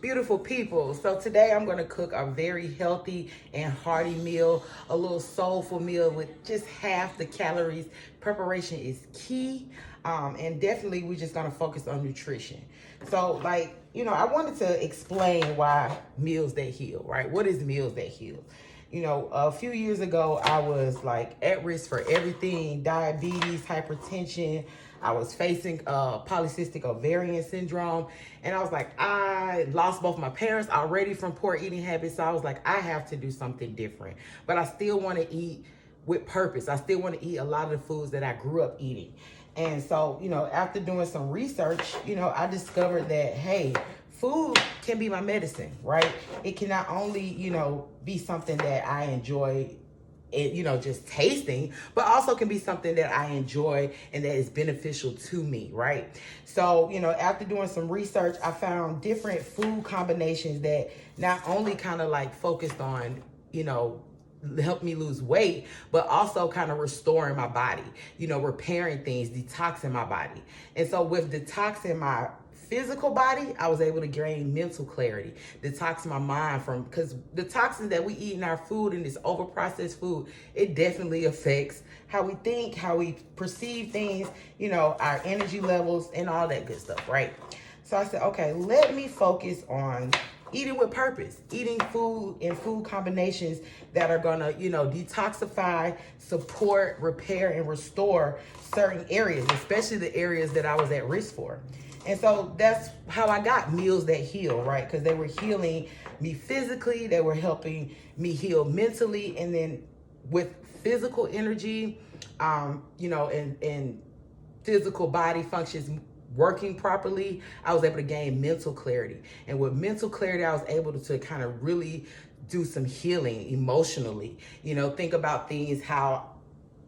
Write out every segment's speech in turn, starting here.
Beautiful people. So today I'm going to cook a very healthy and hearty meal, a little soulful meal with just half the calories. Preparation is key. And definitely we're just going to focus on nutrition. So I wanted to explain why meals that heal, right? What is meals that heal? A few years ago, I was at risk for everything: diabetes, hypertension. I was facing polycystic ovarian syndrome. And I was I lost both my parents already from poor eating habits. So I was I have to do something different. But I still want to eat with purpose. I still want to eat a lot of the foods that I grew up eating. And so, after doing some research, I discovered that, hey, food can be my medicine, right? It can not only, be something that I enjoy, just tasting, but also can be something that I enjoy and that is beneficial to me, right? So, after doing some research, I found different food combinations that not only kind of focused on, help me lose weight, but also kind of restoring my body, repairing things, detoxing my body. And so with detoxing my physical body, I was able to gain mental clarity, detox my mind because the toxins that we eat in our food and this over processed food, it definitely affects how we think, how we perceive things, our energy levels and all that good stuff, right? So I said, okay, let me focus on eating with purpose, eating food and food combinations that are gonna, detoxify, support, repair, and restore certain areas, especially the areas that I was at risk for. And so that's how I got meals that heal, right? Because they were healing me physically, they were helping me heal mentally, and then with physical energy, and physical body functions working properly, I was able to gain mental clarity. And with mental clarity, I was able to kind of really do some healing emotionally. Think about things, how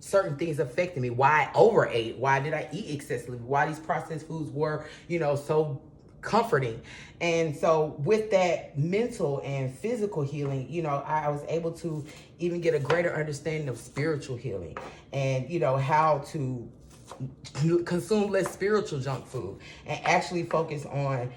certain things affected me, why I overate, why did I eat excessively, why these processed foods were, so comforting. And so with that mental and physical healing, I was able to even get a greater understanding of spiritual healing and, how to consume less spiritual junk food and actually focus on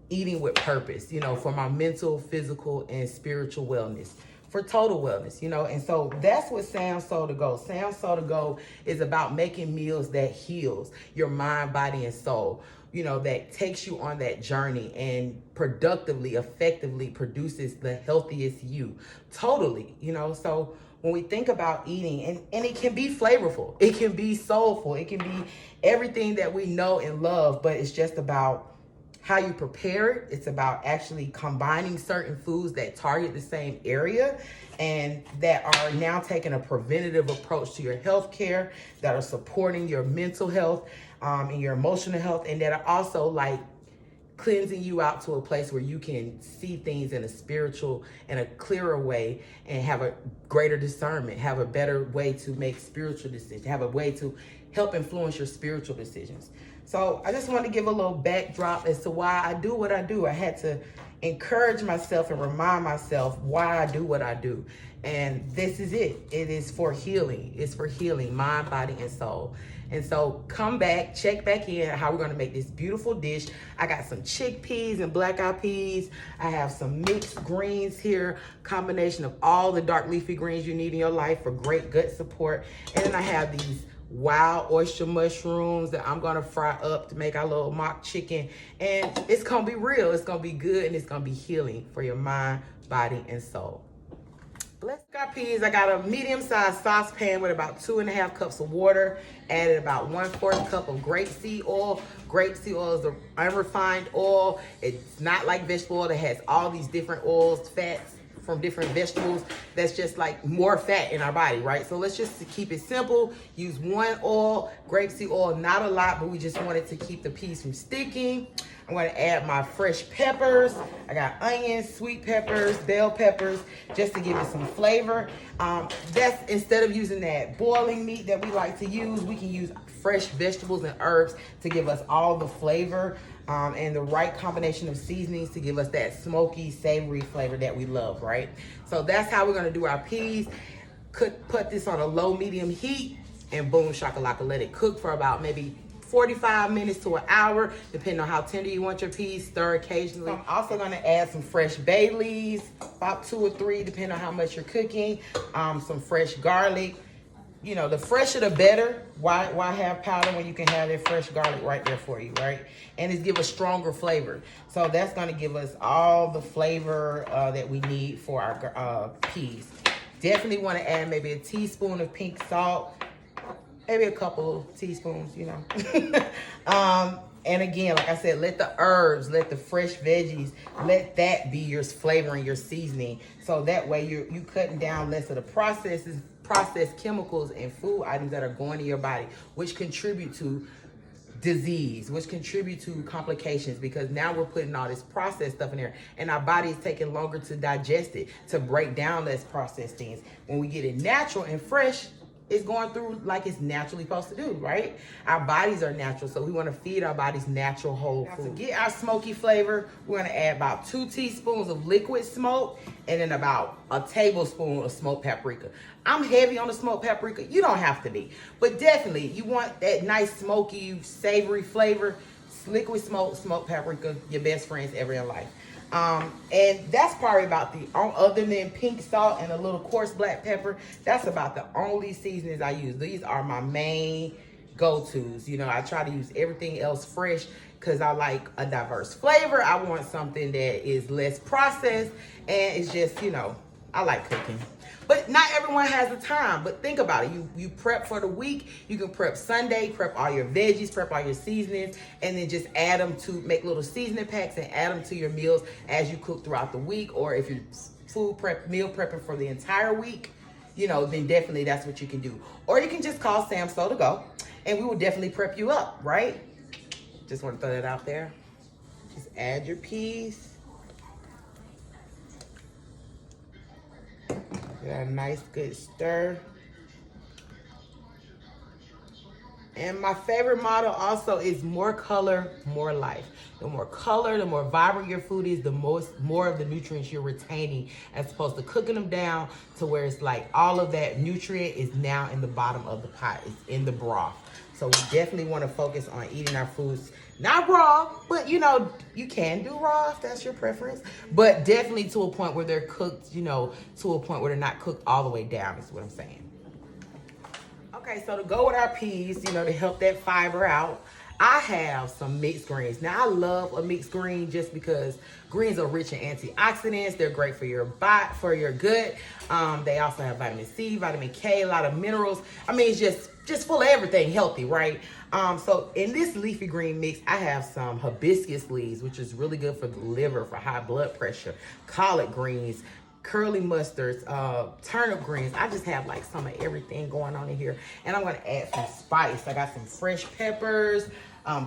eating with purpose, for my mental, physical, and spiritual wellness, for total wellness, and so that's what Sound Soul to Go. Sound Soul to Go is about making meals that heals your mind, body, and soul, that takes you on that journey and productively, effectively produces the healthiest you, totally, so when we think about eating, and it can be flavorful, it can be soulful, it can be everything that we know and love, but it's just about how you prepare it. It's about actually combining certain foods that target the same area and that are now taking a preventative approach to your health care, that are supporting your mental health and your emotional health, and that are also cleansing you out to a place where you can see things in a spiritual and a clearer way and have a greater discernment, have a better way to make spiritual decisions, have a way to help influence your spiritual decisions. So I just wanted to give a little backdrop as to why I do what I do. I had to encourage myself and remind myself why I do what I do. And this is it. It is for healing. It's for healing mind, body, and soul. And so come back, check back in how we're going to make this beautiful dish. I got some chickpeas and black eyed peas. I have some mixed greens here, combination of all the dark leafy greens you need in your life for great gut support. And then I have these wild oyster mushrooms that I'm gonna fry up to make our little mock chicken. And it's gonna be real, it's gonna be good, and it's gonna be healing for your mind, body, and soul. Let's got peas. I got a medium-sized saucepan with about 2.5 cups of water. Added about 1/4 cup of grapeseed oil. Grapeseed oil is an unrefined oil. It's not like vegetable oil that has all these different oils, fats from different vegetables. That's just more fat in our body, right? So let's just keep it simple. Use one oil, grapeseed oil, not a lot, but we just wanted to keep the peas from sticking. I'm going to add my fresh peppers. I got onions, sweet peppers, bell peppers, just to give it some flavor. That's instead of using that boiling meat that we like to use, we can use fresh vegetables and herbs to give us all the flavor and the right combination of seasonings to give us that smoky, savory flavor that we love, right? So that's how we're going to do our peas. Put this on a low, medium heat, and boom shakalaka, let it cook for about maybe 45 minutes to an hour, depending on how tender you want your peas. Stir occasionally. I'm also gonna add some fresh bay leaves, about 2 or 3, depending on how much you're cooking. Some fresh garlic. You know, the fresher the better. Why have powder when you can have that fresh garlic right there for you, right? And it's give a stronger flavor. So that's gonna give us all the flavor that we need for our peas. Definitely want to add maybe a teaspoon of pink salt, maybe a couple of teaspoons, you know. And again, like I said, let the herbs, let the fresh veggies, let that be your flavoring, your seasoning. So that way you cutting down less of the processed chemicals and food items that are going to your body, which contribute to disease, which contribute to complications, because now we're putting all this processed stuff in there and our body is taking longer to digest it, to break down less processed things. When we get it natural and fresh, it's going through like it's naturally supposed to do, right? Our bodies are natural, so we want to feed our bodies natural whole food. To get our smoky flavor, we're going to add about 2 teaspoons of liquid smoke and then about a tablespoon of smoked paprika. I'm heavy on the smoked paprika. You don't have to be, but definitely you want that nice smoky, savory flavor. Liquid smoked paprika, your best friends ever in life. And that's probably about other than pink salt and a little coarse black pepper, that's about the only seasonings I use. These are my main go-tos. You know, I try to use everything else fresh because I like a diverse flavor. I want something that is less processed, and it's just, you know, I like cooking. But not everyone has the time. But think about it. You prep for the week. You can prep Sunday, prep all your veggies, prep all your seasonings, and then just add them to make little seasoning packs and add them to your meals as you cook throughout the week. Or if you're meal prepping for the entire week, you know, then definitely that's what you can do. Or you can just call Sam So to go, and we will definitely prep you up, right? Just want to throw that out there. Just add your peas. Get a nice good stir. And my favorite motto also is more color, more life. The more color, the more vibrant your food is, the more of the nutrients you're retaining, as opposed to cooking them down to where it's like all of that nutrient is now in the bottom of the pot. It's in the broth. So we definitely want to focus on eating our foods, not raw, but you know, you can do raw if that's your preference, but definitely to a point where they're cooked, you know, to a point where they're not cooked all the way down is what I'm saying. Okay, so to go with our peas, you know, to help that fiber out, I have some mixed greens. Now, I love a mixed green just because greens are rich in antioxidants. They're great for your body, for your gut. They also have vitamin C, vitamin K, a lot of minerals. I mean, it's just full of everything healthy, right? So in this leafy green mix, I have some hibiscus leaves, which is really good for the liver, for high blood pressure, collard greens, curly mustards, turnip greens. I just have like some of everything going on in here. And I'm gonna add some spice. I got some fresh peppers,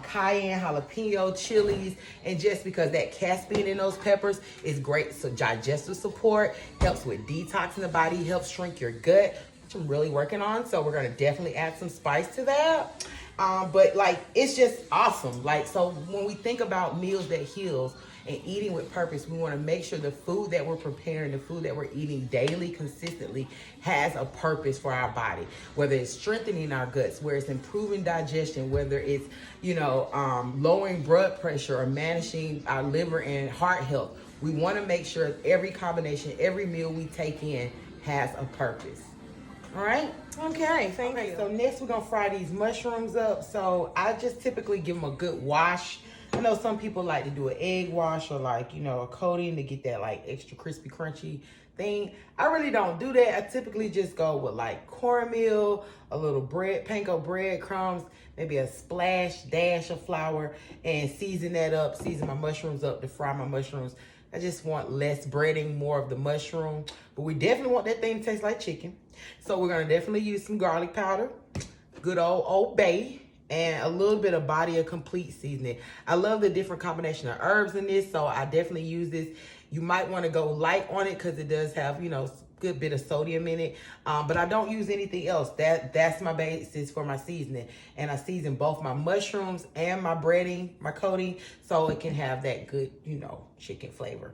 cayenne, jalapeno, chilies, and just because that caspian in those peppers is great, so digestive support, helps with detoxing the body, helps shrink your gut, which I'm really working on. So we're gonna definitely add some spice to that. But like, it's just awesome. Like, so when we think about meals that heals and eating with purpose, we want to make sure the food that we're preparing, the food that we're eating daily, consistently, has a purpose for our body. Whether it's strengthening our guts, whether it's improving digestion, whether it's, you know, lowering blood pressure or managing our liver and heart health. We want to make sure every combination, every meal we take in has a purpose. All right. Okay, thank you. So next we're gonna fry these mushrooms up. So I just typically give them a good wash. I know some people like to do an egg wash or like, you know, a coating to get that like extra crispy, crunchy thing. I really don't do that. I typically just go with like cornmeal, a little bread, panko bread crumbs, maybe a dash of flour, and season that up, season my mushrooms up to fry my mushrooms. I just want less breading, more of the mushroom, but we definitely want that thing to taste like chicken. So we're gonna definitely use some garlic powder, good old Bay, and a little bit of Body of Complete seasoning. I love the different combination of herbs in this, so I definitely use this. You might want to go light on it because it does have, you know, a good bit of sodium in it, but I don't use anything else. That's my basis for my seasoning, and I season both my mushrooms and my breading, my coating, so it can have that good, you know, chicken flavor.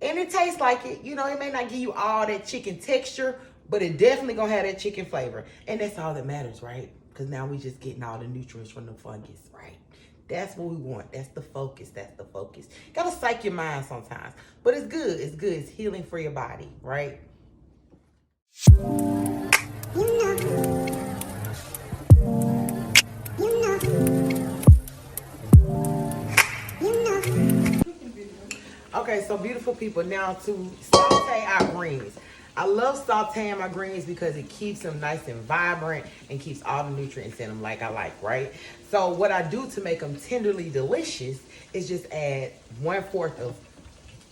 And it tastes like it. You know, it may not give you all that chicken texture, but it definitely gonna have that chicken flavor, and that's all that matters, right? because now we just getting all the nutrients from the fungus, right? That's what we want. That's the focus. That's the focus. Gotta psych your mind sometimes, but it's good. It's good. It's healing for your body, right? Okay, so beautiful people, now to saute our greens. I love sauteing my greens because it keeps them nice and vibrant and keeps all the nutrients in them like I like, right? So what I do to make them tenderly delicious is just add 1/4 of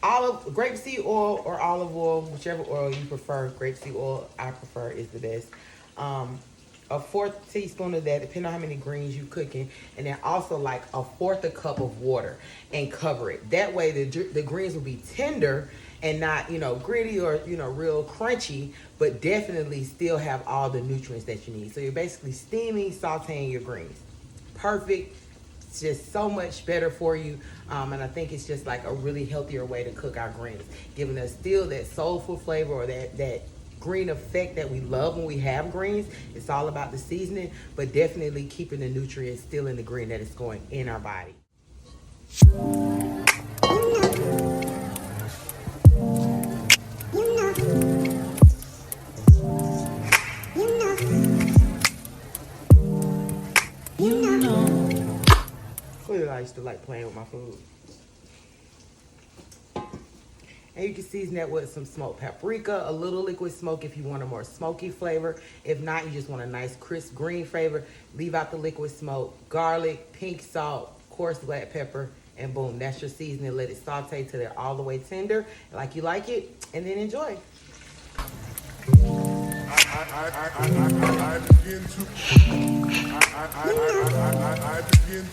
grapeseed oil or olive oil, whichever oil you prefer. Grapeseed oil, I prefer, is the best. A 1/4 teaspoon of that, depending on how many greens you cooking, and then also like a 1/4 cup of water, and cover it. That way the greens will be tender and not, gritty or, real crunchy, but definitely still have all the nutrients that you need. So you're basically steaming, sauteing your greens. Perfect. It's just so much better for you. And I think it's just like a really healthier way to cook our greens, giving us still that soulful flavor or that green effect that we love when we have greens. It's all about the seasoning, but definitely keeping the nutrients still in the green that is going in our body. Clearly I used to like playing with my food. And you can season that with some smoked paprika, a little liquid smoke if you want a more smoky flavor. If not, you just want a nice crisp green flavor. Leave out the liquid smoke, garlic, pink salt, coarse black pepper, and boom, that's your seasoning. Let it saute till they're all the way tender, like you like it, and then enjoy. I begin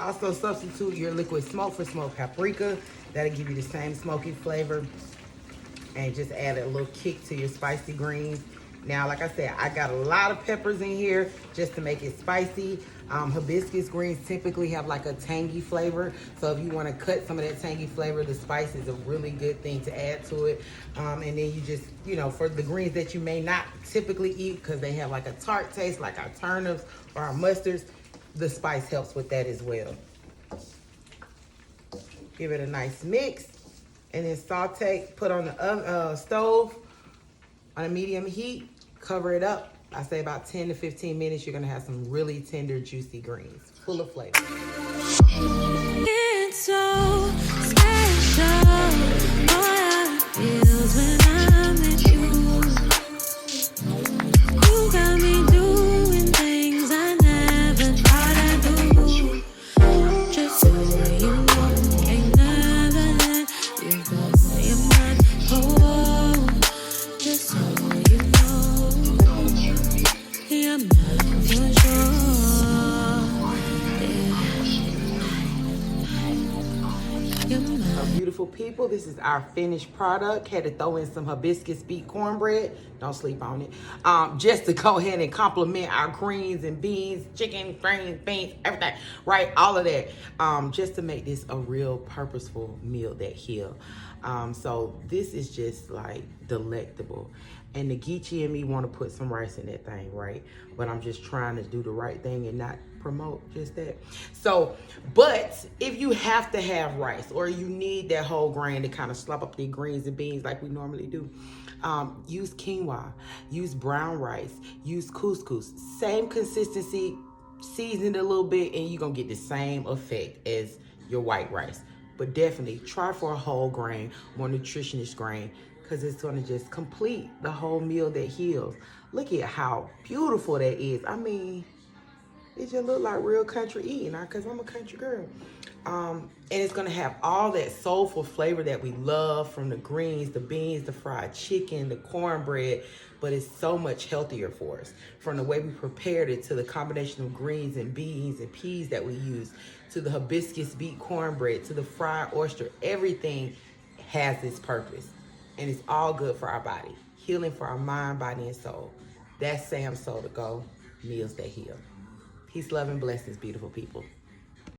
also substitute your liquid smoke for smoked paprika. That'll give you the same smoky flavor. And just add a little kick to your spicy greens. Now, like I said, I got a lot of peppers in here just to make it spicy. Hibiscus greens typically have like a tangy flavor. So if you want to cut some of that tangy flavor, the spice is a really good thing to add to it. And then you just, for the greens that you may not typically eat because they have like a tart taste, like our turnips or our mustards, the spice helps with that as well. Give it a nice mix, and then saute, put on the stove on a medium heat, cover it up. I say about 10 to 15 minutes, you're gonna have some really tender, juicy greens, full of flavor. It's so special, how it feels when I'm with you. You got me doing things I never thought I'd do. Just so you know, ain't never let you go. You're my whole. Just so you know, I'm not for sure. So beautiful people, this is our finished product. Had to throw in some hibiscus beet cornbread. Don't sleep on it. Just to go ahead and complement our greens and beans, chicken, greens, beans, everything, right? All of that. Just to make this a real purposeful meal that heal. So this is just like delectable. And the Geechee and me want to put some rice in that thing, right? But I'm just trying to do the right thing and not promote just that. So, but if you have to have rice or you need that whole grain to kind of slop up the greens and beans like we normally do, use quinoa, use brown rice, use couscous. Same consistency, season it a little bit, and you're going to get the same effect as your white rice. But definitely try for a whole grain, more nutritious grain, because it's going to just complete the whole meal that heals. Look at how beautiful that is. I mean, It just look like real country eating, because I'm a country girl. And it's gonna have all that soulful flavor that we love from the greens, the beans, the fried chicken, the cornbread, but it's so much healthier for us. From the way we prepared it, to the combination of greens and beans and peas that we use, to the hibiscus beet cornbread, to the fried oyster, everything has its purpose. And it's all good for our body. Healing for our mind, body, and soul. That's Sam's Soul to Go, Meals That Heal. Peace, love, and blessings, beautiful people.